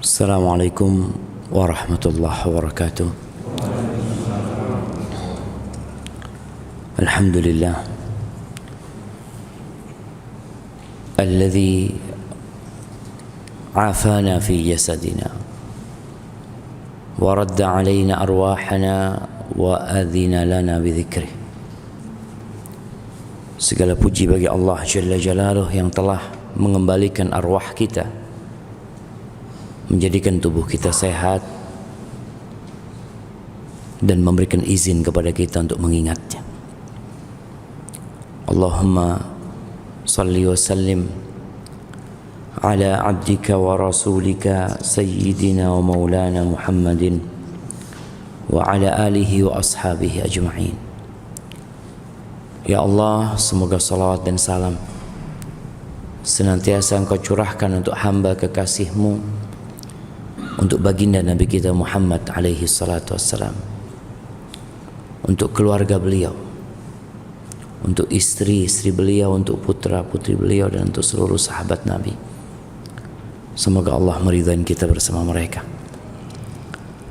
Assalamualaikum warahmatullahi wabarakatuh. Alhamdulillah alladzi afana fi jasadina wa radda alaina arwahana wa adhina lana bidzikrih. Segala puji bagi Allah Jalla Jalaluh yang telah mengembalikan arwah kita, menjadikan tubuh kita sehat dan memberikan izin kepada kita untuk mengingatnya. Allahumma salli wa sallim ala abdika wa rasulika sayyidina wa maulana Muhammadin wa ala alihi wa ashabihi ajma'in. Ya Allah, semoga salawat dan salam senantiasa Engkau curahkan untuk hamba kekasih-Mu, untuk baginda Nabi kita Muhammad alaihi salatu wassalam, untuk keluarga beliau, untuk istri-istri beliau, untuk putra-putri beliau, dan untuk seluruh sahabat Nabi. Semoga Allah meridai kita bersama mereka.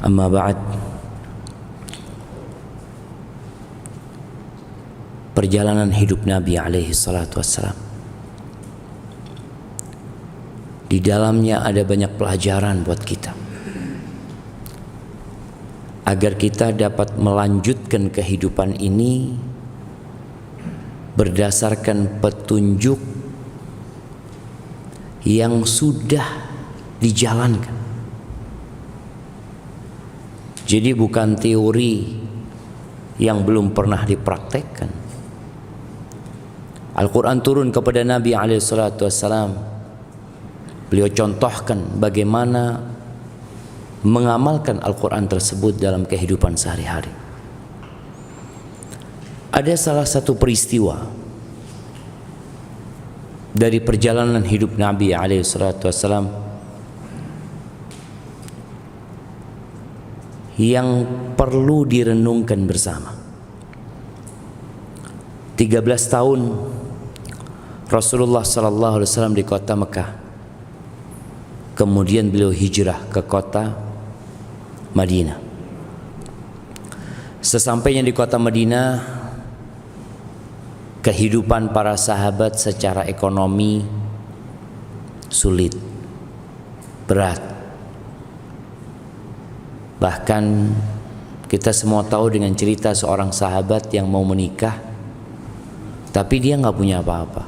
Amma ba'd. Perjalanan hidup Nabi alaihi salatu wassalam, di dalamnya ada banyak pelajaran buat kita, agar kita dapat melanjutkan kehidupan ini berdasarkan petunjuk yang sudah dijalankan. Jadi bukan teori yang belum pernah dipraktekkan. Al-Quran turun kepada Nabi SAW. Beliau contohkan bagaimana mengamalkan Al-Quran tersebut dalam kehidupan sehari-hari. Ada salah satu peristiwa dari perjalanan hidup Nabi SAW yang perlu direnungkan bersama. 13 tahun Rasulullah SAW di kota Mekah. Kemudian beliau hijrah ke kota Madinah. Sesampainya di kota Madinah, kehidupan para sahabat secara ekonomi sulit, berat. Bahkan kita semua tahu dengan cerita seorang sahabat yang mau menikah, tapi dia nggak punya apa-apa.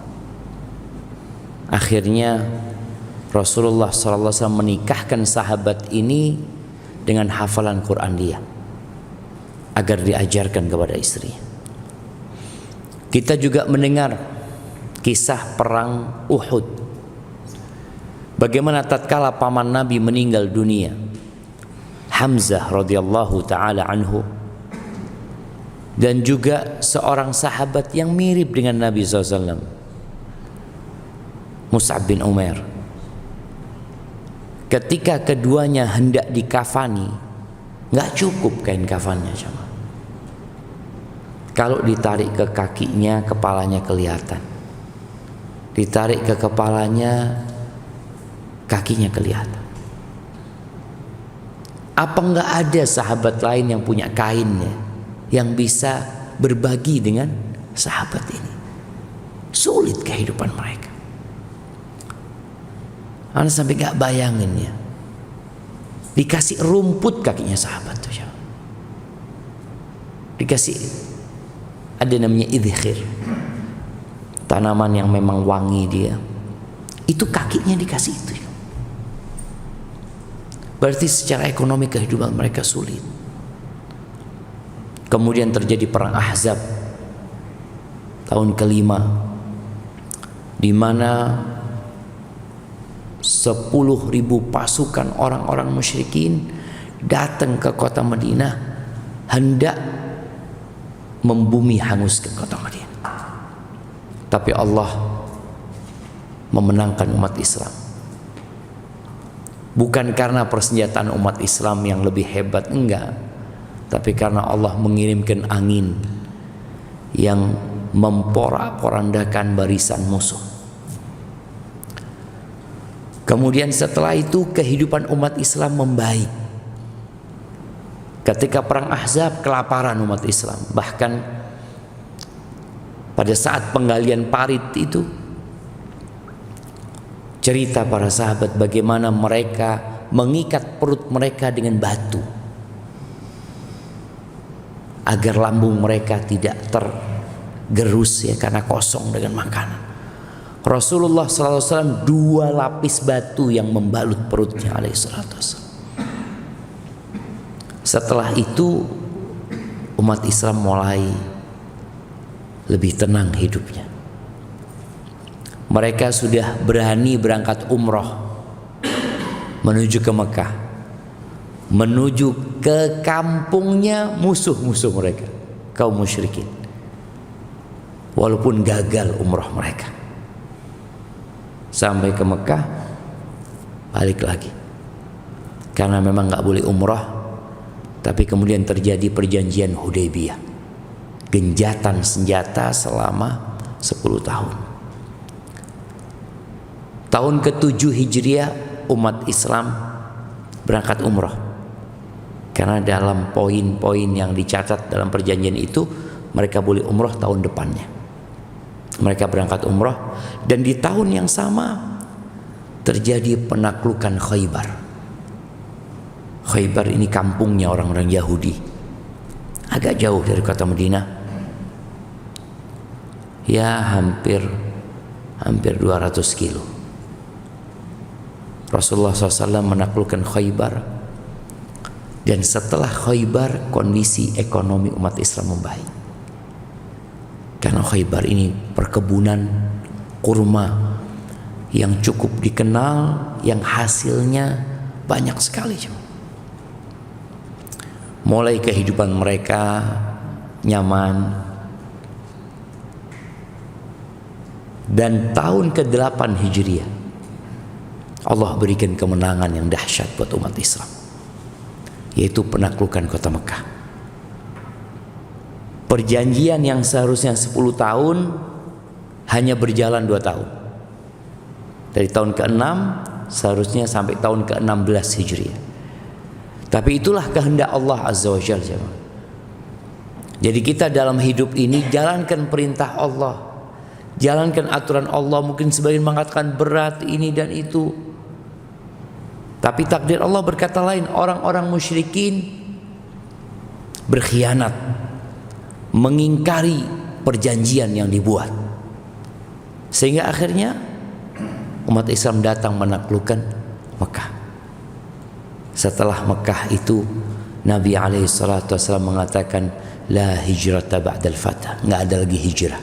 Akhirnya Rasulullah SAW menikahkan sahabat ini dengan hafalan Quran dia, agar diajarkan kepada istrinya. Kita juga mendengar kisah perang Uhud, bagaimana tatkala paman Nabi meninggal dunia, Hamzah radhiyallahu taala anhu, dan juga seorang sahabat yang mirip dengan Nabi SAW, Mus'ab bin Umair. Ketika keduanya hendak dikafani, nggak cukup kain kafannya, cuma kalau ditarik ke kakinya, kepalanya kelihatan. Ditarik ke kepalanya, kakinya kelihatan. Apa nggak ada sahabat lain yang punya kainnya, yang bisa berbagi dengan sahabat ini? Sulit kehidupan mereka. Anda sampai gak bayangin ya, dikasih rumput kakinya sahabat tuh, dikasih ada namanya idhkhir, tanaman yang memang wangi dia, itu kakinya dikasih itu. Berarti secara ekonomi kehidupan mereka sulit. Kemudian terjadi perang Ahzab tahun kelima, di mana 10.000 pasukan orang-orang musyrikin datang ke kota Madinah, hendak membumi hanguskan kota Madinah. Tapi Allah memenangkan umat Islam. Bukan karena persenjataan umat Islam yang lebih hebat, enggak, tapi karena Allah mengirimkan angin yang memporak-porandakan barisan musuh. Kemudian setelah itu kehidupan umat Islam membaik. Ketika perang Ahzab, kelaparan umat Islam. Bahkan pada saat penggalian parit itu, cerita para sahabat bagaimana mereka mengikat perut mereka dengan batu agar lambung mereka tidak tergerus ya, karena kosong dengan makanan. Rasulullah SAW 2 lapis batu yang membalut perutnya alaihissalatu wassalam. Setelah itu umat Islam mulai lebih tenang hidupnya. Mereka sudah berani berangkat umroh menuju ke Mekah, menuju ke kampungnya musuh-musuh mereka, kaum musyrikin. Walaupun gagal umroh mereka, sampai ke Mekah balik lagi, karena memang nggak boleh umroh. Tapi kemudian terjadi perjanjian Hudaybiyah, genjatan senjata selama 10 tahun. Tahun ke-7 Hijriah umat Islam berangkat umroh, karena dalam poin-poin yang dicatat dalam perjanjian itu mereka boleh umroh tahun depannya. Mereka berangkat umroh, dan di tahun yang sama terjadi penaklukan Khaybar. Khaybar ini kampungnya orang-orang Yahudi, agak jauh dari kota Madinah, ya hampir 200 kilo. Rasulullah SAW menaklukkan Khaybar, dan setelah Khaybar kondisi ekonomi umat Islam membaik, karena Khaybar ini perkebunan kurma yang cukup dikenal, yang hasilnya banyak sekali. Mulai kehidupan mereka nyaman, dan tahun ke-8 Hijriah Allah berikan kemenangan yang dahsyat buat umat Islam, yaitu penaklukan kota Mekah. Perjanjian yang seharusnya 10 tahun hanya berjalan 2 tahun. Dari tahun ke-6 seharusnya sampai tahun ke-16 Hijriah. Tapi itulah kehendak Allah Azza wa Jalla. Jadi kita dalam hidup ini jalankan perintah Allah, jalankan aturan Allah. Mungkin sebagian mengatakan berat ini dan itu, tapi takdir Allah berkata lain. Orang-orang musyrikin berkhianat, mengingkari perjanjian yang dibuat, sehingga akhirnya umat Islam datang menaklukkan Mekah. Setelah Mekah itu Nabi SAW mengatakan la hijrata ba'dal fath, nggak ada lagi hijrah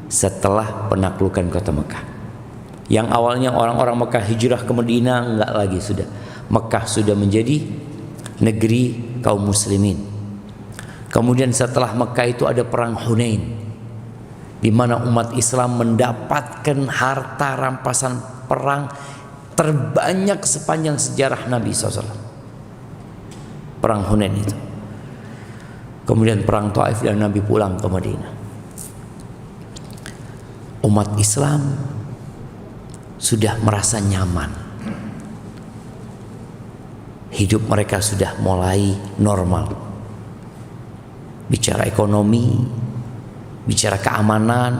setelah penaklukan kota Mekah. Yang awalnya orang-orang Mekah hijrah ke Madinah, nggak lagi, sudah Mekah sudah menjadi negeri kaum muslimin. Kemudian setelah Mekah itu ada perang Hunain, di mana umat Islam mendapatkan harta rampasan perang terbanyak sepanjang sejarah Nabi SAW. Perang Hunain itu. Kemudian perang Taif dan Nabi pulang ke Madinah. Umat Islam sudah merasa nyaman. Hidup mereka sudah mulai normal. Bicara ekonomi, bicara keamanan,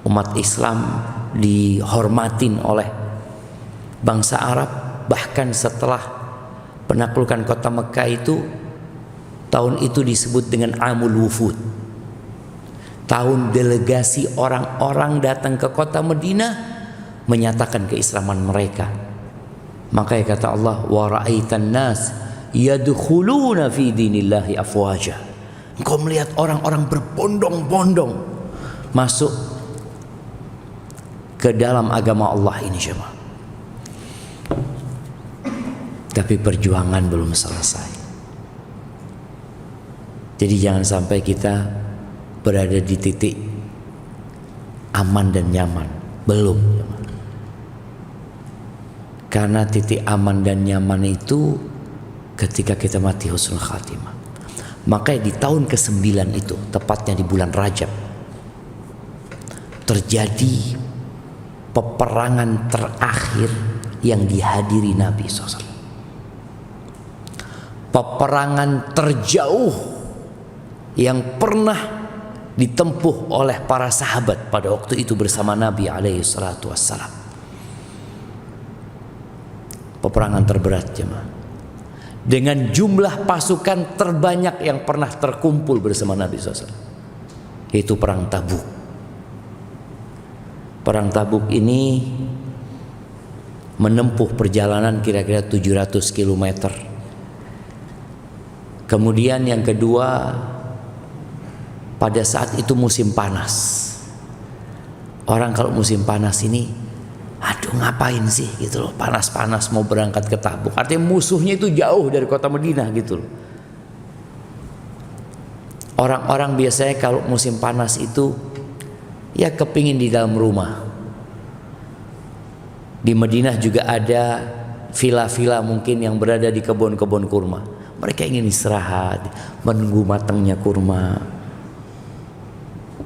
umat Islam dihormatin oleh bangsa Arab. Bahkan setelah penaklukan kota Mekah itu, tahun itu disebut dengan Amul Wufud, tahun delegasi orang-orang datang ke kota Madinah menyatakan keislaman mereka. Makanya kata Allah, wa ra'aitan nas yadkhuluna fi dinillahi afwaja. Engkau melihat orang-orang berbondong-bondong masuk ke dalam agama Allah ini, jemaah. Tapi perjuangan belum selesai. Jadi jangan sampai kita berada di titik aman dan nyaman. Belum. Karena titik aman dan nyaman itu ketika kita mati husnul khatimah. Makanya di tahun ke-9 itu, tepatnya di bulan Rajab, terjadi peperangan terakhir yang dihadiri Nabi SAW. Peperangan terjauh yang pernah ditempuh oleh para sahabat pada waktu itu bersama Nabi alaihi salatu wassalam. Peperangan terberat jemaah, dengan jumlah pasukan terbanyak yang pernah terkumpul bersama Nabi SAW, yaitu perang Tabuk. Perang Tabuk ini menempuh perjalanan kira-kira 700 km. Kemudian yang kedua, pada saat itu musim panas. Orang kalau musim panas ini, aduh ngapain sih gitu loh, panas-panas mau berangkat ke Tabuk. Artinya musuhnya itu jauh dari kota Madinah gitu loh. Orang-orang biasanya kalau musim panas itu ya kepingin di dalam rumah. Di Madinah juga ada villa-villa mungkin yang berada di kebun-kebun kurma. Mereka ingin istirahat, menunggu matangnya kurma.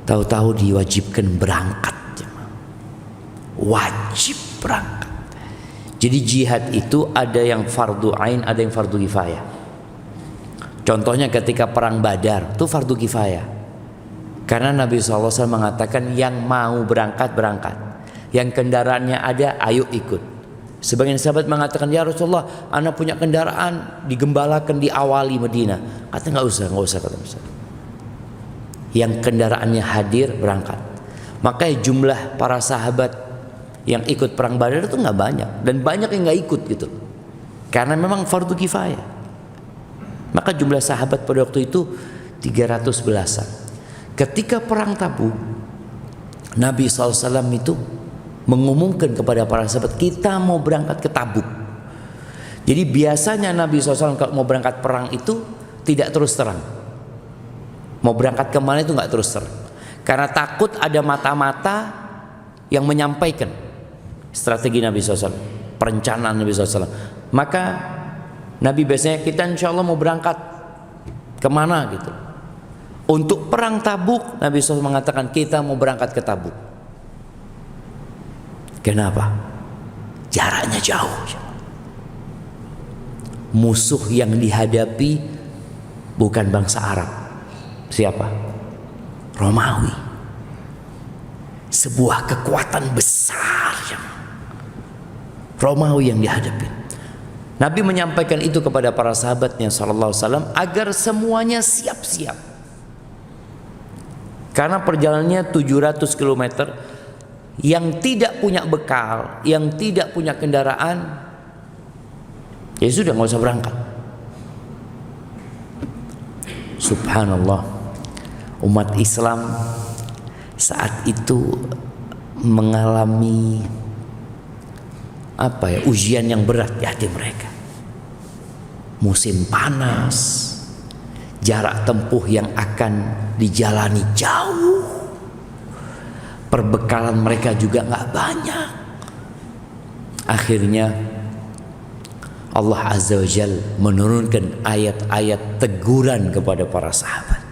Tahu-tahu diwajibkan berangkat. Wajib berangkat. Jadi jihad itu ada yang fardu ain, ada yang fardu kifayah. Contohnya ketika perang Badar itu fardu kifayah. Karena Nabi SAW mengatakan yang mau berangkat, berangkat. Yang kendaraannya ada, ayo ikut. Sebagian sahabat mengatakan, ya Rasulullah, anak punya kendaraan, digembalakan di awali Madinah. Kata nggak usah kata Rasulullah. Yang kendaraannya hadir, berangkat. Makanya jumlah para sahabat yang ikut perang Badar itu nggak banyak, dan banyak yang nggak ikut gitu. Karena memang fardu kifayah. Maka jumlah sahabat pada waktu itu 300 belasan. Ketika perang Tabuk, Nabi SAW itu mengumumkan kepada para sahabat, kita mau berangkat ke Tabuk. Jadi biasanya Nabi SAW kalau mau berangkat perang itu tidak terus terang. Mau berangkat kemana itu nggak terus terang. Karena takut ada mata-mata yang menyampaikan strategi Nabi SAW, perencanaan Nabi SAW. Maka Nabi biasanya, kita insya Allah mau berangkat kemana gitu. Untuk perang Tabuk, Nabi SAW mengatakan kita mau berangkat ke Tabuk. Kenapa? Jaraknya jauh. Musuh yang dihadapi bukan bangsa Arab. Siapa? Romawi. Sebuah kekuatan besar. Romawi yang dihadapi. Nabi menyampaikan itu kepada para sahabatnya sallallahu alaihi wasallam agar semuanya siap-siap. Karena perjalanannya 700 km, yang tidak punya bekal, yang tidak punya kendaraan, ya sudah nggak usah berangkat. Subhanallah, umat Islam saat itu mengalami ujian yang berat di hati mereka. Musim panas, jarak tempuh yang akan dijalani jauh, perbekalan mereka juga nggak banyak. Akhirnya Allah Azza wa Jalla menurunkan ayat-ayat teguran kepada para sahabat.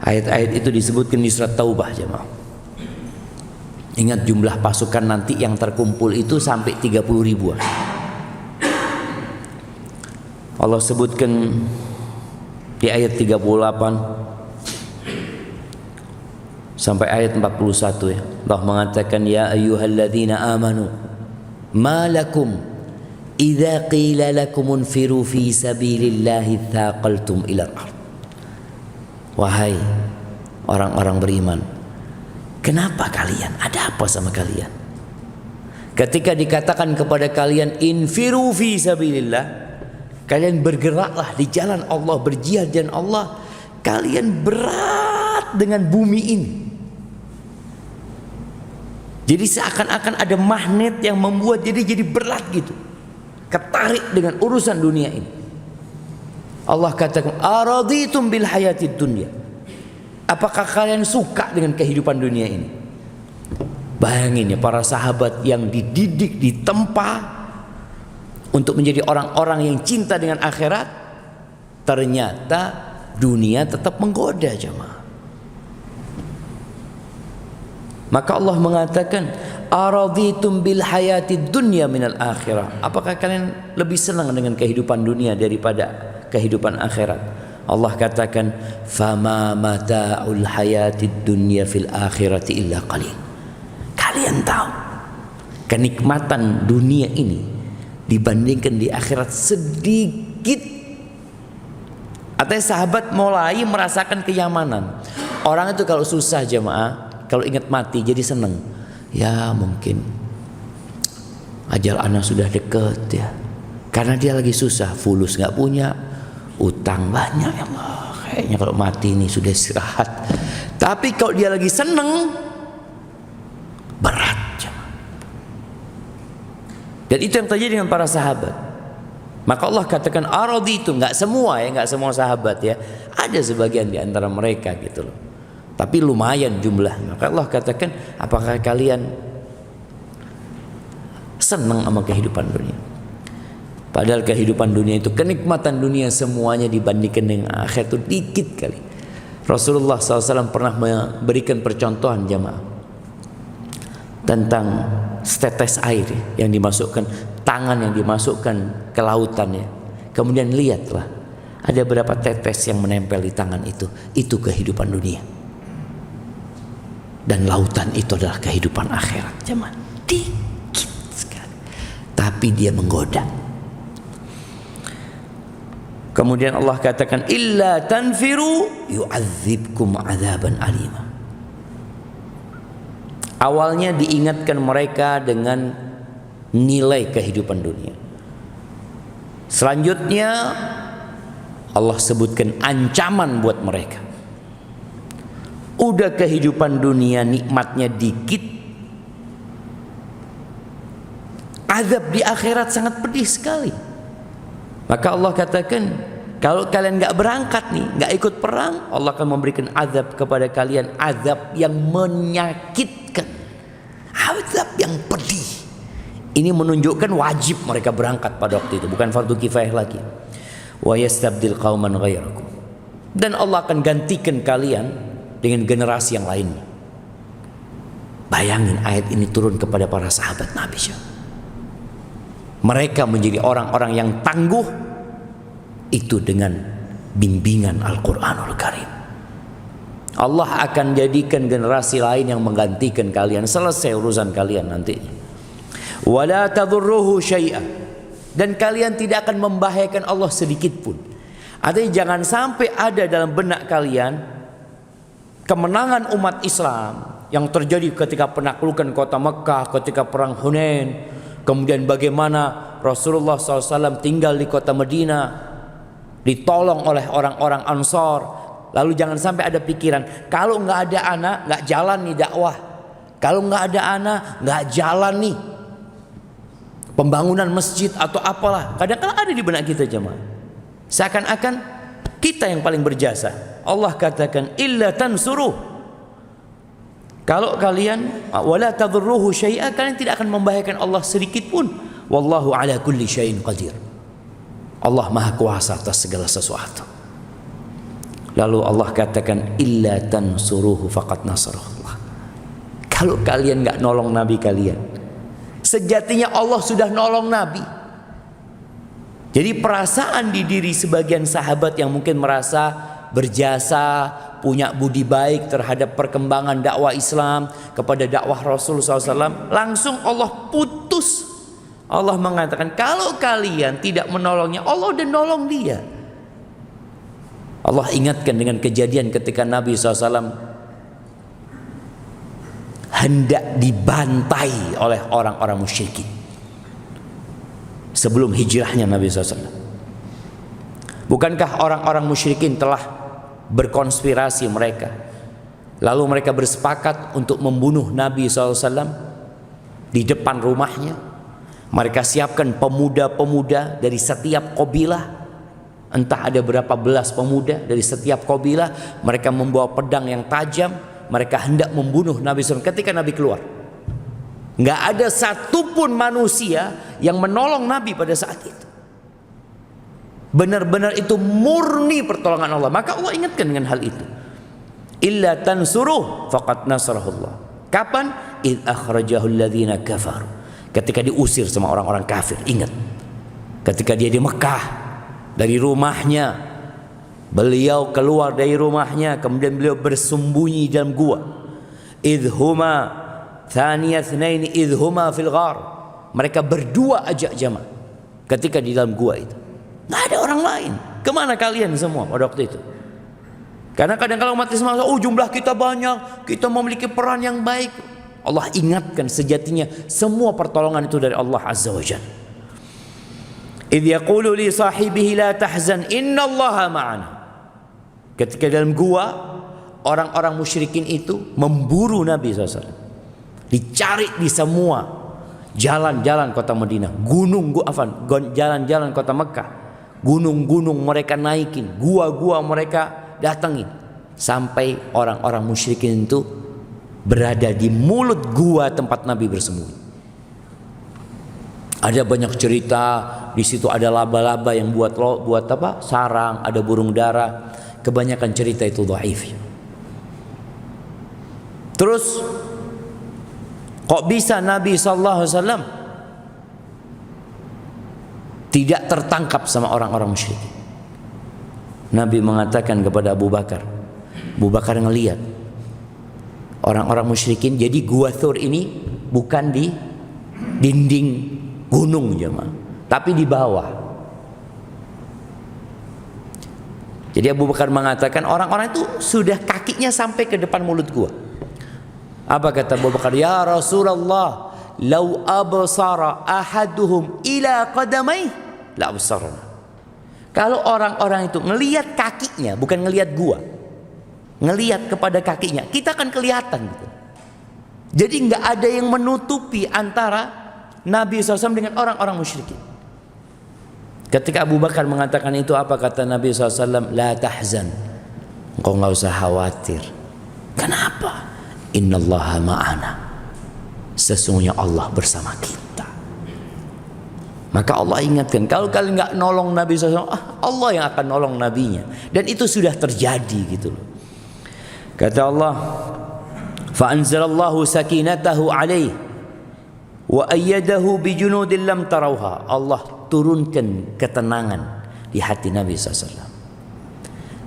Ayat-ayat itu disebutkan di surat Taubah jemaah. Ingat jumlah pasukan nanti yang terkumpul itu sampai 30 ribuan. Allah sebutkan di ayat 38 sampai ayat 41 ya. Allah mengatakan, ya ayyuhalladzina amanu ma lakum idza qila lakum unfiru fi sabilillahi thaqaltum ila al-ard. Wahai orang-orang beriman, kenapa kalian? Ada apa sama kalian? Ketika dikatakan kepada kalian infiru fi sabilillah, kalian bergeraklah di jalan Allah, berjihad di jalan Allah, kalian berat dengan bumi ini. Jadi seakan-akan ada magnet yang membuat jadi berat gitu, ketarik dengan urusan dunia ini. Allah katakan, araditum bil hayatid dunya. Apakah kalian suka dengan kehidupan dunia ini? Bayangin ya, para sahabat yang dididik, ditempa untuk menjadi orang-orang yang cinta dengan akhirat, ternyata dunia tetap menggoda jemaah. Maka Allah mengatakan, araditum bil hayatid dunya minal akhirah. Apakah kalian lebih senang dengan kehidupan dunia daripada kehidupan akhirat? Allah katakan, fama mata'ul hayatid dunya fil akhirati illa qalil. Kalian tahu kenikmatan dunia ini dibandingkan di akhirat sedikit. Artinya sahabat mulai merasakan kenyamanan. Orang itu kalau susah jemaah, kalau ingat mati jadi seneng. Ya mungkin ajal anak sudah dekat ya, karena dia lagi susah, fulus nggak punya, utang banyak, ya Allah, kayaknya kalau mati ini sudah istirahat. Tapi kalau dia lagi seneng, berat. Dan itu yang terjadi dengan para sahabat. Maka Allah katakan aradi itu, nggak semua ya, nggak semua sahabat ya, ada sebagian di antara mereka gitu loh. Tapi lumayan jumlahnya. Maka Allah katakan, apakah kalian senang sama kehidupan dunia? Padahal kehidupan dunia itu, kenikmatan dunia semuanya dibandingkan dengan akhirat itu dikit kali. Rasulullah SAW pernah memberikan percontohan jamaah tentang setetes air yang dimasukkan, tangan yang dimasukkan ke lautan ya. Kemudian lihatlah, ada berapa tetes yang menempel di tangan itu kehidupan dunia. Dan lautan itu adalah kehidupan akhirat. Cuman dikit sekali, tapi dia menggoda. Kemudian Allah katakan, illa tanfiru yu'adzibkum adzaban alima. Awalnya diingatkan mereka dengan nilai kehidupan dunia. Selanjutnya Allah sebutkan ancaman buat mereka. Udah kehidupan dunia nikmatnya dikit, azab di akhirat sangat pedih sekali. Maka Allah katakan, kalau kalian gak berangkat nih, gak ikut perang, Allah akan memberikan azab kepada kalian, azab yang menyakitkan, azab yang pedih. Ini menunjukkan wajib mereka berangkat pada waktu itu, bukan fardu kifayah lagi. Wa yastabdil qauman ghairakum. Dan Allah akan gantikan kalian dengan generasi yang lainnya. Bayangin ayat ini turun kepada para sahabat Nabi. Mereka menjadi orang-orang yang tangguh itu dengan bimbingan Al-Quranul Karim. Allah akan jadikan generasi lain yang menggantikan kalian. Selesai urusan kalian nanti. Wala tadurruhu syai'a. Dan kalian tidak akan membahayakan Allah sedikit pun. Artinya jangan sampai ada dalam benak kalian kemenangan umat Islam yang terjadi ketika penaklukan kota Mekah, ketika perang Hunain, kemudian bagaimana Rasulullah SAW tinggal di kota Madinah, ditolong oleh orang-orang Ansor. Lalu jangan sampai ada pikiran, kalau nggak ada anak nggak jalan nih dakwah, kalau nggak ada anak nggak jalan nih pembangunan masjid atau apalah. Kadang-kadang ada di benak kita jemaah, seakan-akan kita yang paling berjasa. Allah katakan, illa tansuruh, kalau kalian wala tadurruhu syai'a, kalian tidak akan membahayakan Allah sedikit pun. Wallahu ala kulli syai'in qadir. Allah maha kuasa atas segala sesuatu. Lalu Allah katakan, illa tansuruhu faqad nasarahullah. Kalau kalian nggak nolong Nabi kalian, sejatinya Allah sudah nolong Nabi. Jadi perasaan di diri sebagian sahabat yang mungkin merasa berjasa, punya budi baik terhadap perkembangan dakwah Islam, kepada dakwah Rasul SAW, langsung Allah putus. Allah mengatakan, kalau kalian tidak menolongnya, Allah udah nolong dia. Allah ingatkan dengan kejadian ketika Nabi SAW hendak dibantai oleh orang-orang musyrikin sebelum hijrahnya Nabi SAW. Bukankah orang-orang musyrikin telah berkonspirasi mereka, lalu mereka bersepakat untuk membunuh Nabi SAW di depan rumahnya? Mereka siapkan pemuda-pemuda dari setiap kabilah, entah ada berapa belas pemuda dari setiap kabilah. Mereka membawa pedang yang tajam, mereka hendak membunuh Nabi SAW. Ketika Nabi keluar, nggak ada satupun manusia yang menolong Nabi pada saat itu. Benar-benar itu murni pertolongan Allah. Maka Allah ingatkan dengan hal itu. Illa tansuruh faqad nasarahullah. Kapan? id akhrajahu alladhina kafar. Ketika diusir sama orang-orang kafir, ingat. Ketika dia di Mekah, dari rumahnya, beliau keluar dari rumahnya, kemudian beliau bersembunyi dalam gua. Idhuma thaniyatnaini idhuma fil ghar. Mereka berdua aja jamaah ketika di dalam gua itu. Nggak ada orang lain. Kemana kalian semua pada waktu itu? Karena kadang kalau umat Islam, oh jumlah kita banyak, kita memiliki peran yang baik. Allah ingatkan sejatinya semua pertolongan itu dari Allah Azza wa Jalla. Idh yaqulu li sahibihi la tahzan innallaha ma'ana. Ketika dalam gua, orang-orang musyrikin itu memburu Nabi SAW. Dicari di semua jalan-jalan kota Madinah, jalan-jalan kota Mekah, gunung-gunung mereka naikin, gua-gua mereka datangin, sampai orang-orang musyrikin itu berada di mulut gua tempat Nabi bersembunyi. Ada banyak cerita di situ, ada laba-laba yang buat apa? Sarang, ada burung dara. Kebanyakan cerita itu dhaif. Terus kok bisa Nabi sallallahu alaihi wasallam tidak tertangkap sama orang-orang musyrik? Nabi mengatakan kepada Abu Bakar. Abu Bakar ngelihat orang-orang musyrikin. Jadi gua Thur ini bukan di dinding gunung jemaah, tapi di bawah. Jadi Abu Bakar mengatakan orang-orang itu sudah kakinya sampai ke depan mulut gua. Apa kata Abu Bakar? Ya Rasulullah, lau absara ahaduhum ila qadamai la absarna. Kalau orang-orang itu ngelihat kakinya, bukan ngelihat gua, ngelihat kepada kakinya, kita akan kelihatan gitu. Jadi nggak ada yang menutupi antara Nabi SAW dengan orang-orang musyrikin. Ketika Abu Bakar mengatakan itu, apa kata Nabi SAW? La tahzan, engkau nggak usah khawatir. Kenapa? Innallaha ma'ana, sesungguhnya Allah bersama kita. Maka Allah ingatkan, kalau kalian nggak nolong Nabi SAW, Allah yang akan nolong nabinya. Dan itu sudah terjadi gitu loh. Kata Allah, fa anzalallahu sakinatahu alaihi wa ayyadahu bijunudin lam tarauha. Allah turunkan ketenangan di hati Nabi SAW.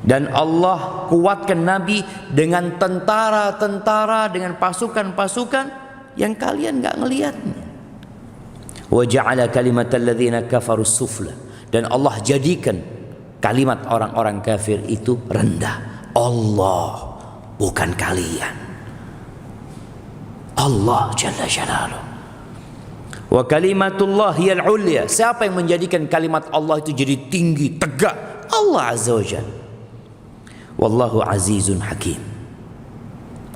Dan Allah kuatkan Nabi dengan tentara-tentara, dengan pasukan-pasukan yang kalian nggak ngelihatnya. Wa ja'ala kalimatal ladzina kafaru sufla. Dan Allah jadikan kalimat orang-orang kafir itu rendah. Allah, bukan kalian. Allah Jalla Jalaluh. Wa kalimatullah hiyal ulya. Siapa yang menjadikan kalimat Allah itu jadi tinggi, tegak? Allah Azza wa Jalla. Wallahu azizun hakim.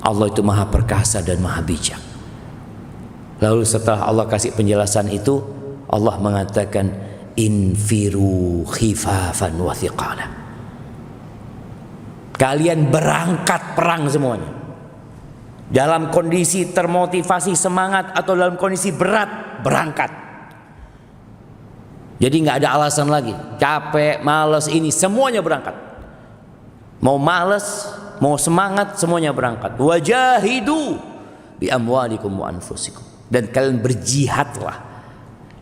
Allah itu maha perkasa dan maha bijak. Lalu setelah Allah kasih penjelasan itu, Allah mengatakan infiru khifafan wa thiqala. Kalian berangkat perang semuanya. Dalam kondisi termotivasi, semangat, atau dalam kondisi berat, berangkat. Jadi nggak ada alasan lagi. Capek, malas, ini semuanya berangkat. Mau malas, mau semangat, semuanya berangkat. Wajahidu bi amwalikum wa anfusikum. Dan kalian berjihadlah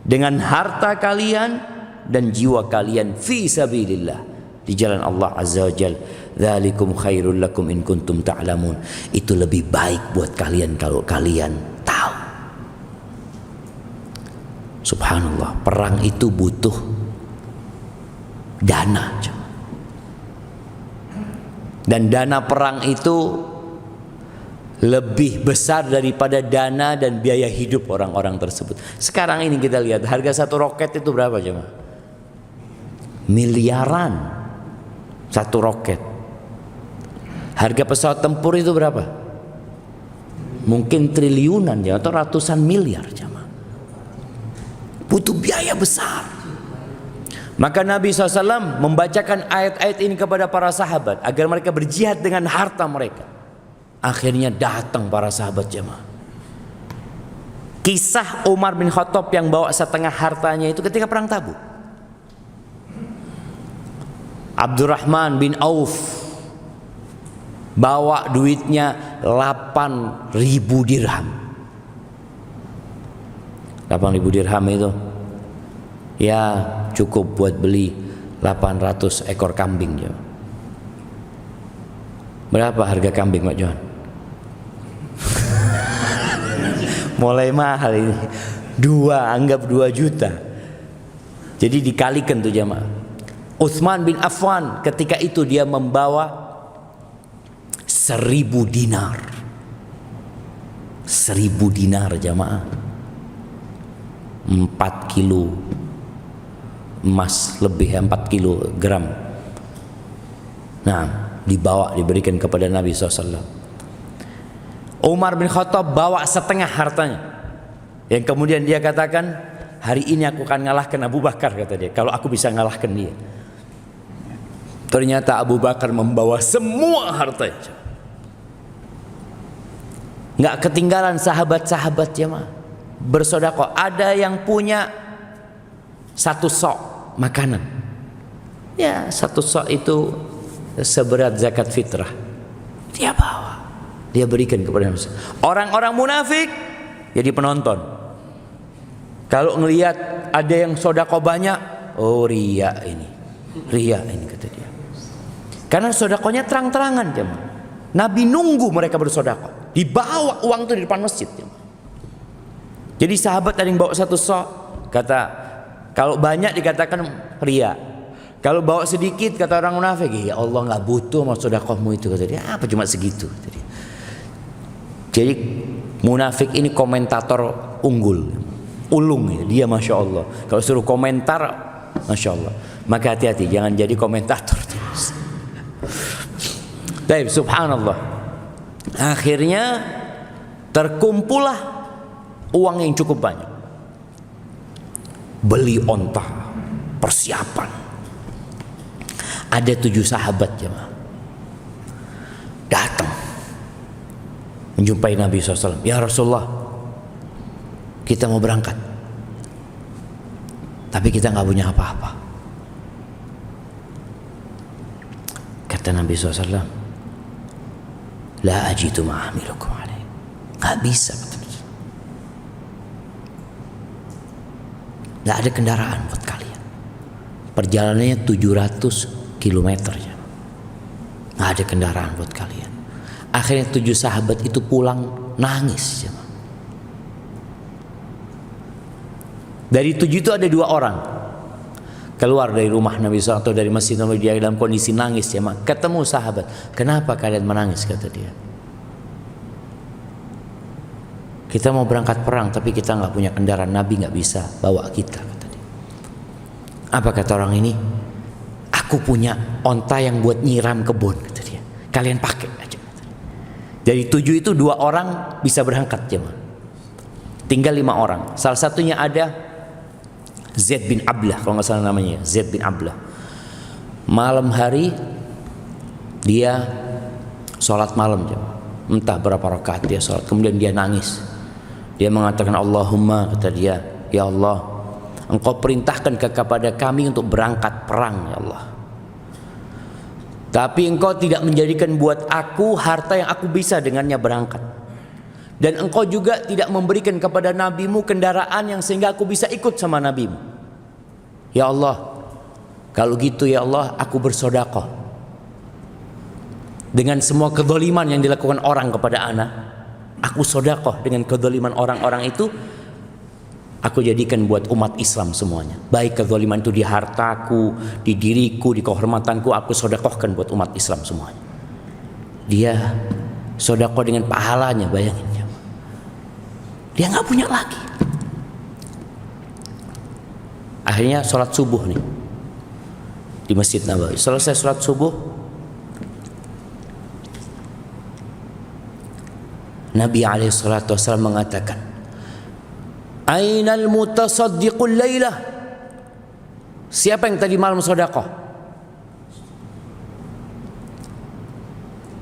dengan harta kalian dan jiwa kalian fi sabilillah, di jalan Allah Azza wa Jalla. Dzalikum khairul lakum in kuntum ta'lamun. Itu lebih baik buat kalian kalau kalian tahu. Subhanallah, perang itu butuh dana. Dan dana perang itu lebih besar daripada dana dan biaya hidup orang-orang tersebut. Sekarang ini kita lihat harga satu roket itu berapa jemaah? Miliaran satu roket. Harga pesawat tempur itu berapa? Mungkin triliunan ya, atau ratusan miliar jemaah. Butuh biaya besar. Maka Nabi SAW membacakan ayat-ayat ini kepada para sahabat agar mereka berjihad dengan harta mereka. Akhirnya datang para sahabat jemaah. Kisah Umar bin Khattab yang bawa setengah hartanya itu ketika perang Tabuk. Abdurrahman bin Auf bawa duitnya 8.000 dirham. 8.000 dirham itu ya cukup buat beli 800 ekor kambing ya. Berapa harga kambing Pak Johan? Mulai mahal ini. Anggap 2 juta. Jadi dikalikan tuh jamaah. Utsman bin Affan ketika itu dia membawa 1.000 dinar. 1.000 dinar jamaah. 4 kilo emas lebih, 4 kilogram. Nah, dibawa diberikan kepada Nabi SAW. Umar bin Khattab bawa setengah hartanya, yang kemudian dia katakan, hari ini aku akan ngalahkan Abu Bakar, kata dia, kalau aku bisa ngalahkan dia. Ternyata Abu Bakar membawa semua hartanya. Nggak ketinggalan sahabat-sahabat jemaah bersedekah. Ada yang punya 1 sok makanan, ya 1 sok itu seberat zakat fitrah, dia bawa, dia berikan kepada manusia. Orang-orang munafik jadi penonton. Kalau ngelihat ada yang sedekah banyak, oh ria ini kata dia. Karena sedekahnya terang-terangan jemaah. Nabi nunggu mereka bersedekah, dibawa uang itu di depan masjid jemaah. Jadi sahabat ada yang bawa 1 sok, kata kalau banyak dikatakan ria, kalau bawa sedikit kata orang munafik, ya Allah nggak butuh sama sedekahmu itu, kata dia. Apa cuma segitu, kata dia. Jadi munafik ini komentator unggul, ulung ya, dia masya Allah. Kalau suruh komentar, masya Allah. Maka hati-hati, jangan jadi komentator terus. Baik, subhanallah. Akhirnya terkumpullah uang yang cukup banyak. Beli onta, persiapan. Ada 7 sahabat jemaah datang menjumpai Nabi SAW. Ya Rasulullah, kita mau berangkat, tapi kita nggak punya apa-apa. Kata Nabi SAW, la ajidu ma'amilukum alaih. Nggak bisa. Nggak ada kendaraan buat kalian. Perjalanannya 700 kilometer ya. Nggak ada kendaraan buat kalian. Akhirnya 7 sahabat itu pulang nangis ya. Dari 7 itu ada 2 orang keluar dari rumah Nabi SAW atau dari masjid Nabi, dia dalam kondisi nangis ya. Ketemu sahabat, kenapa kalian menangis, kata dia. Kita mau berangkat perang tapi kita nggak punya kendaraan, Nabi nggak bisa bawa kita, kata dia. Apa kata orang ini? Aku punya onta yang buat nyiram kebun, kata dia. Kalian pakai aja. Dari 7 itu 2 orang bisa berangkat jemaah. Tinggal 5 orang. Salah satunya ada Zaid bin Ablah, kalau nggak salah namanya, Zaid bin Ablah. Malam hari dia sholat malam jemaah. Entah berapa rakaat dia sholat, kemudian dia nangis. Dia mengatakan, Allahumma, kata dia, ya Allah, Engkau perintahkan kepada kami untuk berangkat perang ya Allah. Tapi Engkau tidak menjadikan buat aku harta yang aku bisa dengannya berangkat. Dan Engkau juga tidak memberikan kepada nabimu kendaraan yang sehingga aku bisa ikut sama nabimu. Ya Allah, kalau gitu ya Allah, aku bersedekah dengan semua kezaliman yang dilakukan orang kepada anak. Aku sedekah dengan kezaliman orang-orang itu, aku jadikan buat umat Islam semuanya. Baik kezaliman itu di hartaku, di diriku, di kehormatanku, aku sedekahkan buat umat Islam semuanya. Dia sedekah dengan pahalanya, bayangin. Dia nggak punya lagi. Akhirnya sholat subuh nih di Masjid Nabawi. Selesai sholat subuh, Nabi SAW mengatakan, Ainal mutasaddiqul laylah? Siapa yang tadi malam sedekah?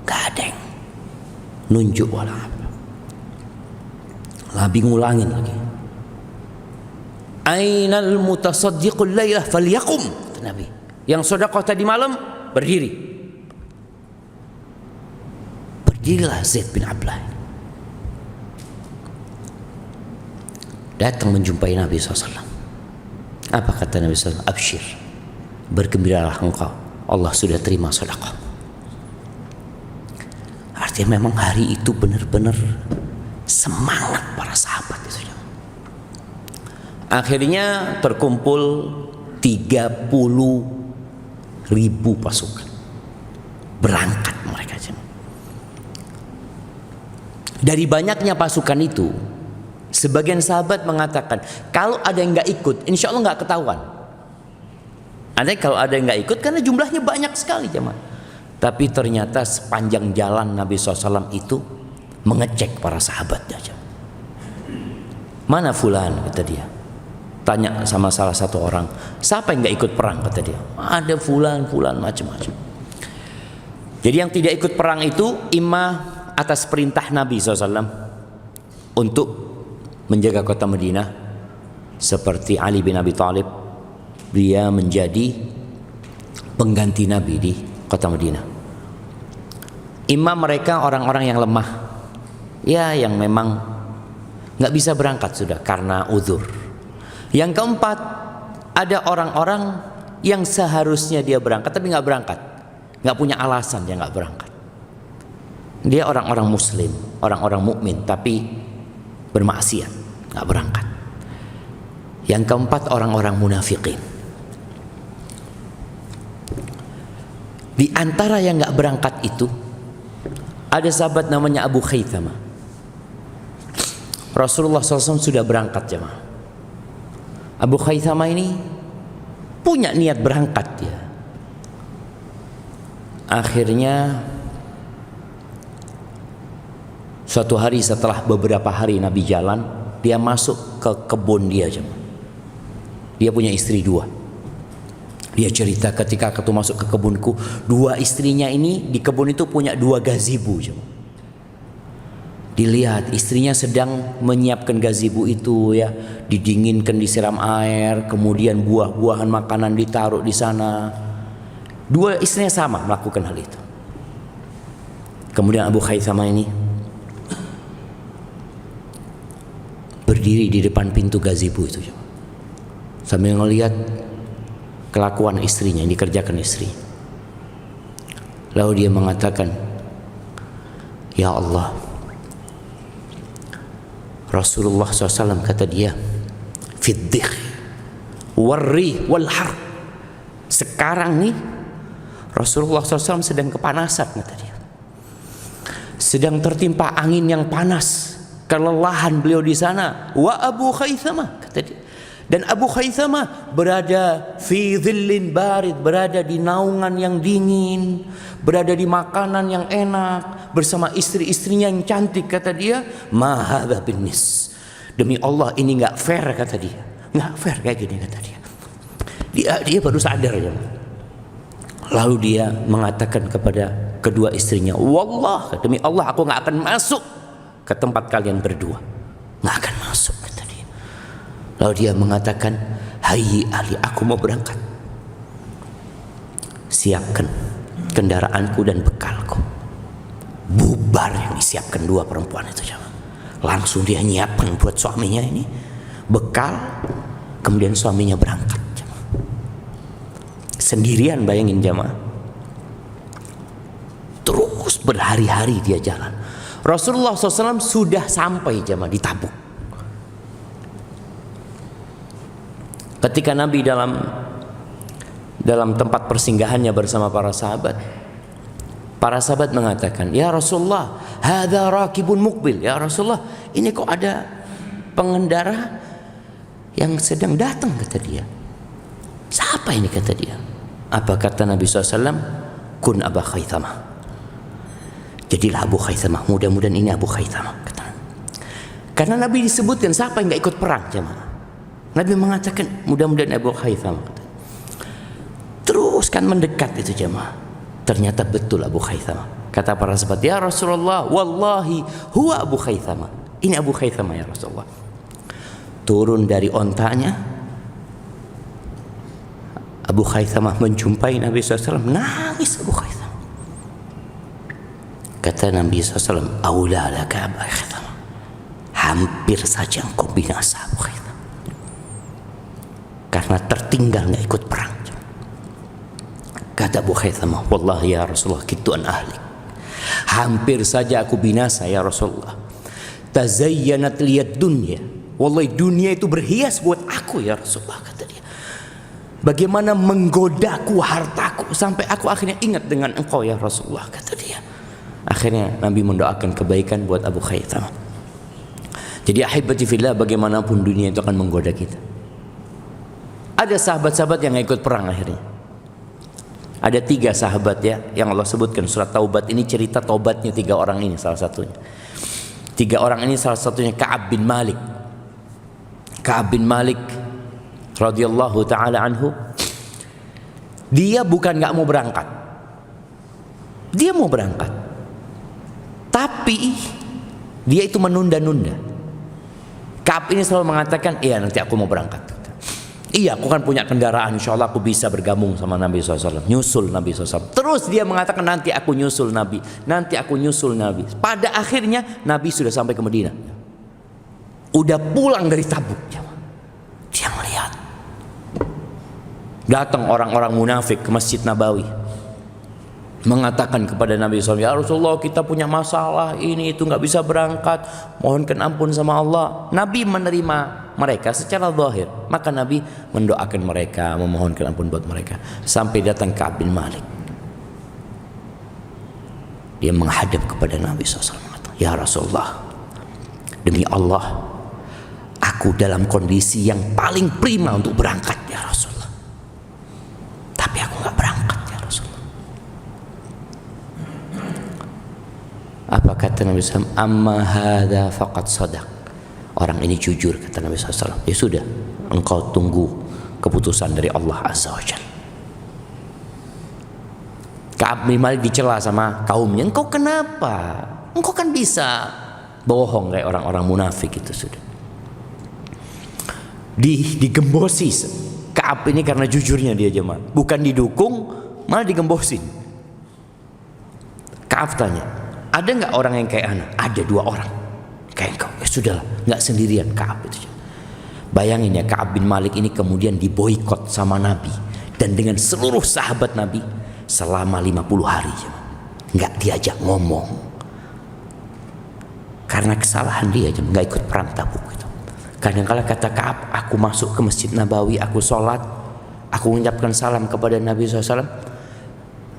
Gak ada yang nunjuk wala apa. Nabi ngulangin lagi. Ainal mutasaddiqul laylah falyakum? Nabi, yang sedekah tadi malam berdiri. Berdirilah Zaid bin Ablah. datang menjumpai Nabi SAW. Apa kata Nabi SAW? Absyir, bergembiralah engkau, Allah sudah terima sedekah. Artinya memang hari itu benar-benar semangat para sahabat itu. Akhirnya terkumpul 30.000 pasukan, berangkat mereka. Dari banyaknya pasukan itu, sebagian sahabat mengatakan kalau ada yang nggak ikut, insya Allah nggak ketahuan. Andai kalau ada yang nggak ikut, karena jumlahnya banyak sekali jemaah. Tapi ternyata sepanjang jalan Nabi SAW itu mengecek para sahabatnya. Mana fulan, kata dia. Tanya sama salah satu orang, siapa yang nggak ikut perang, kata dia. Ada fulan macam-macam. Jadi yang tidak ikut perang itu imma atas perintah Nabi SAW untuk menjaga kota Madinah, seperti Ali bin Abi Thalib, dia menjadi pengganti Nabi di kota Madinah. Imam mereka orang-orang yang lemah, ya, yang memang nggak bisa berangkat sudah karena uzur. Yang keempat, ada orang-orang yang seharusnya dia berangkat tapi nggak berangkat, nggak punya alasan dia nggak berangkat. Dia orang-orang Muslim, orang-orang mukmin, tapi bermaksiat, nggak berangkat. Yang keempat, orang-orang munafikin. Di antara yang nggak berangkat itu ada sahabat namanya Abu Khaythama. Rasulullah SAW sudah berangkat jemaah. Abu Khaythama ini punya niat berangkat dia. Akhirnya suatu hari setelah beberapa hari Nabi jalan, dia masuk ke kebun dia jemaah. Dia punya istri 2. Dia cerita, ketika aku masuk ke kebunku, 2 istrinya ini di kebun itu punya 2 gazebo jemaah. Dilihat istrinya sedang menyiapkan gazebo itu, ya, didinginkan, disiram air, kemudian buah-buahan makanan ditaruh di sana. 2 istrinya sama melakukan hal itu. Kemudian Abu Khaythama ini berdiri di depan pintu gazebo itu sambil melihat kelakuan istrinya yang dikerjakan istri. Lalu dia mengatakan, ya Allah, Rasulullah SAW kata dia, fiddikh warri wal har. Sekarang nih Rasulullah SAW sedang kepanasan, kata dia. Sedang tertimpa angin yang panas, kelelahan beliau di sana. Wa Abu Khaythama, kata dia. Dan Abu Khaythama berada fi dhillin barid, berada di naungan yang dingin, berada di makanan yang enak, bersama istri-istrinya yang cantik, kata dia. Ma hadza binnis. Demi Allah ini enggak fair, kata dia. Enggak fair kayak gini, kata dia. Dia baru sadar ya. Lalu dia mengatakan kepada kedua istrinya, wallah, demi Allah aku enggak akan masuk ke tempat kalian berdua. Enggak akan masuk, kata dia. Lalu dia mengatakan, hayyi Ali, aku mau berangkat. Siapkan kendaraanku dan bekalku. Bubar yang disiapkan 2 perempuan itu. Langsung dia nyiapkan buat suaminya ini bekal, kemudian suaminya berangkat. Sendirian, bayangin jamaah. Terus berhari-hari dia jalan. Rasulullah SAW sudah sampai jamaah di Tabuk. Ketika Nabi dalam tempat persinggahannya bersama para sahabat mengatakan, ya Rasulullah, hadza rakibun muqbil. Ya Rasulullah, ini kok ada pengendara yang sedang datang, kata dia. Siapa ini, kata dia. Apa kata Nabi SAW? Kun Abu Khaythama. Jadilah Abu Khaythama. Mudah-mudahan ini Abu Khaythama, kata. Karena Nabi disebutkan siapa yang gak ikut perang jemaah. Nabi mengatakan mudah-mudahan Abu Khaythama. Terus kan mendekat itu jemaah. Ternyata betul Abu Khaythama. Kata para sahabat, ya Rasulullah, wallahi huwa Abu Khaythama. Ini Abu Khaythama ya Rasulullah. Turun dari ontanya, Abu Khaythama menjumpai Nabi SAW, nangis Abu Khaythama. Kata Nabi SAW, aula laka Abu Khaythama, hampir saja engkau binasa Abu Khaytham, karena tertinggal nggak ikut perang. Kata Abu Khaytham, wallahi ya Rasulullah, kitu an ahlik, hampir saja aku binasa ya Rasulullah. Tazayyanat liyad dunya, wallahi dunia itu berhias buat aku ya Rasulullah, kata dia. Bagaimana menggodaku hartaku sampai aku akhirnya ingat dengan engkau ya Rasulullah, kata dia. Akhirnya Nabi mendoakan kebaikan buat Abu Khaytham. Jadi ahibati fillah, bagaimanapun dunia itu akan menggoda kita. Ada sahabat-sahabat yang ikut perang akhirnya. Ada 3 sahabat ya yang Allah sebutkan surat Taubat. Ini cerita taubatnya 3 orang ini salah satunya. 3 orang ini salah satunya Ka'ab bin Malik. Ka'ab bin Malik radhiyallahu taala anhu. Dia bukan nggak mau berangkat. Dia mau berangkat. Tapi dia itu menunda-nunda. Ka'ab ini selalu mengatakan, iya nanti aku mau berangkat. Iya, aku kan punya kendaraan, insya Allah aku bisa bergabung sama Nabi SAW, nyusul Nabi SAW. Terus dia mengatakan, nanti aku nyusul Nabi, nanti aku nyusul Nabi. Pada akhirnya Nabi sudah sampai ke Madinah, udah pulang dari Tabuk. Dia melihat datang orang-orang munafik ke Masjid Nabawi, mengatakan kepada Nabi SAW, ya Rasulullah, kita punya masalah ini itu, nggak bisa berangkat, mohonkan ampun sama Allah. Nabi menerima mereka secara zahir, maka Nabi mendoakan mereka, memohonkan ampun buat mereka. Sampai datang Ka'ab bin Malik, dia menghadap kepada Nabi SAW, ya Rasulullah, demi Allah, aku dalam kondisi yang paling prima untuk berangkat ya Rasulullah, tapi aku nggak berangkat ya Rasulullah. Apa kata Nabi SAW? Amma hadha faqad sadaq. Orang ini jujur, kata Nabi SAW. Ya sudah, engkau tunggu keputusan dari Allah Azza wa Jalla. Ka'ab bin Malik dicela sama kaumnya, engkau kenapa? Engkau kan bisa bohong kayak orang-orang munafik itu. Sudah digembosi Ka'ab ini karena jujurnya dia, jemaah. Bukan didukung, malah digembosin. Ka'ab tanya, ada nggak orang yang kayak anak? Ada 2 orang kayak engkau. Ya sudahlah, nggak sendirian Ka'ab itu. Bayangin ya, Ka'ab bin Malik ini kemudian diboikot sama Nabi dan dengan seluruh sahabat Nabi selama 50 hari, nggak diajak ngomong karena kesalahan dia, nggak ikut perang Tabuk gitu. Kadang-kala kata Ka'ab, aku masuk ke Masjid Nabawi, aku sholat, aku mengucapkan salam kepada Nabi SAW,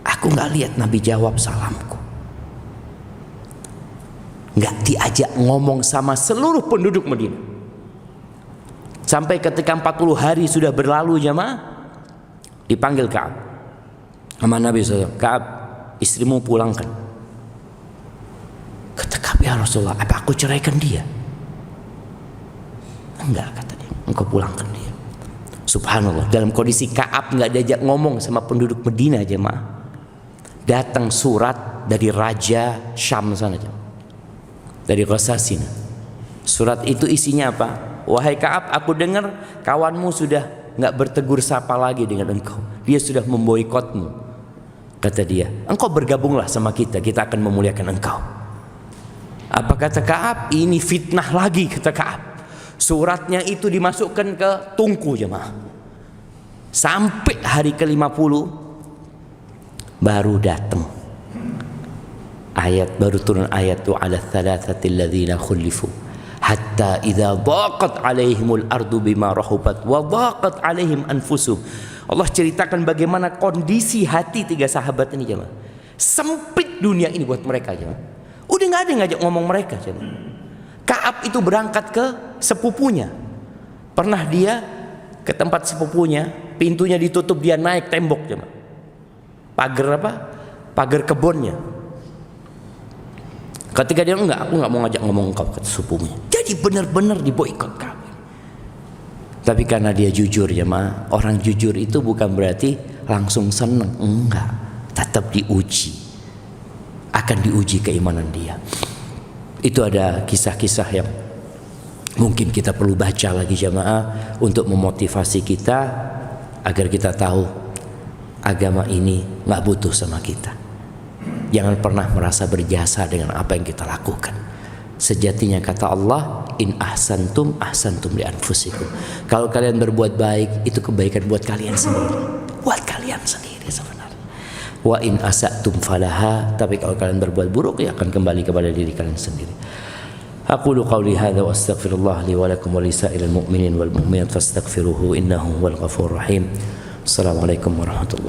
aku nggak lihat Nabi jawab salamku. Nggak diajak ngomong sama seluruh penduduk Madinah. Sampai ketika 40 hari sudah berlalu, jamaah, dipanggil Ka'ab sama Nabi SAW. Ka'ab, istrimu pulangkan. Kata Ka'ab, ya Rasulullah, apa aku ceraikan dia? Enggak, kata dia, engkau pulangkan dia. Subhanallah, dalam kondisi Ka'ab nggak diajak ngomong sama penduduk Madinah, jemaah, datang surat dari Raja Syam sana, jemaah, dari Ghassasin. Surat itu isinya apa? Wahai Ka'ab, aku dengar kawanmu sudah nggak bertegur sapa lagi dengan engkau. Dia sudah memboikotmu. Kata dia, engkau bergabunglah sama kita, kita akan memuliakan engkau. Apa kata Ka'ab? Ini fitnah lagi, kata Ka'ab. Suratnya itu dimasukkan ke tungku, jemaah. Sampai hari ke-50 baru datang ayat, baru turun ayat tu ala thalathatil ladzina khulifu hatta idza dhaqat alaihimul ardu bima rahubat wa dhaqat alaihim anfusuhum. Allah ceritakan bagaimana kondisi hati 3 sahabat ini, jemaah. Sempit dunia ini buat mereka, jemaah. Udah nggak ada yang ngajak ngomong mereka, jemaah. Ka'ab itu berangkat ke sepupunya. Pernah dia ke tempat sepupunya, pintunya ditutup, dia naik tembok, jemaah. Pagar apa? Pagar kebunnya. Ketika dia, enggak, aku nggak mau ngajak ngomong engkau, kata sepupunya. Jadi benar-benar diboikot Ka'ab. Tapi karena dia jujur, jemaah. Orang jujur itu bukan berarti langsung seneng, enggak. Tetap diuji. Akan diuji keimanan dia. Itu ada kisah-kisah yang mungkin kita perlu baca lagi, jemaah, untuk memotivasi kita agar kita tahu agama ini nggak butuh sama kita. Jangan pernah merasa berjasa dengan apa yang kita lakukan. Sejatinya kata Allah, in ahsantum ahsantum li anfusikum. Kalau kalian berbuat baik, itu kebaikan buat kalian sendiri. Buat kalian sendiri sebenarnya. Wa in asatum falaha, tapi kalau kalian berbuat buruk, ya akan kembali kepada diri kalian sendiri. Aqulu qawli hadza wa astaghfirullah li wa lakum wa lisa'ilil mu'minin wal mu'minat fastaghfiruhu innahu huwal ghafurur rahim. Assalamualaikum warahmatullahi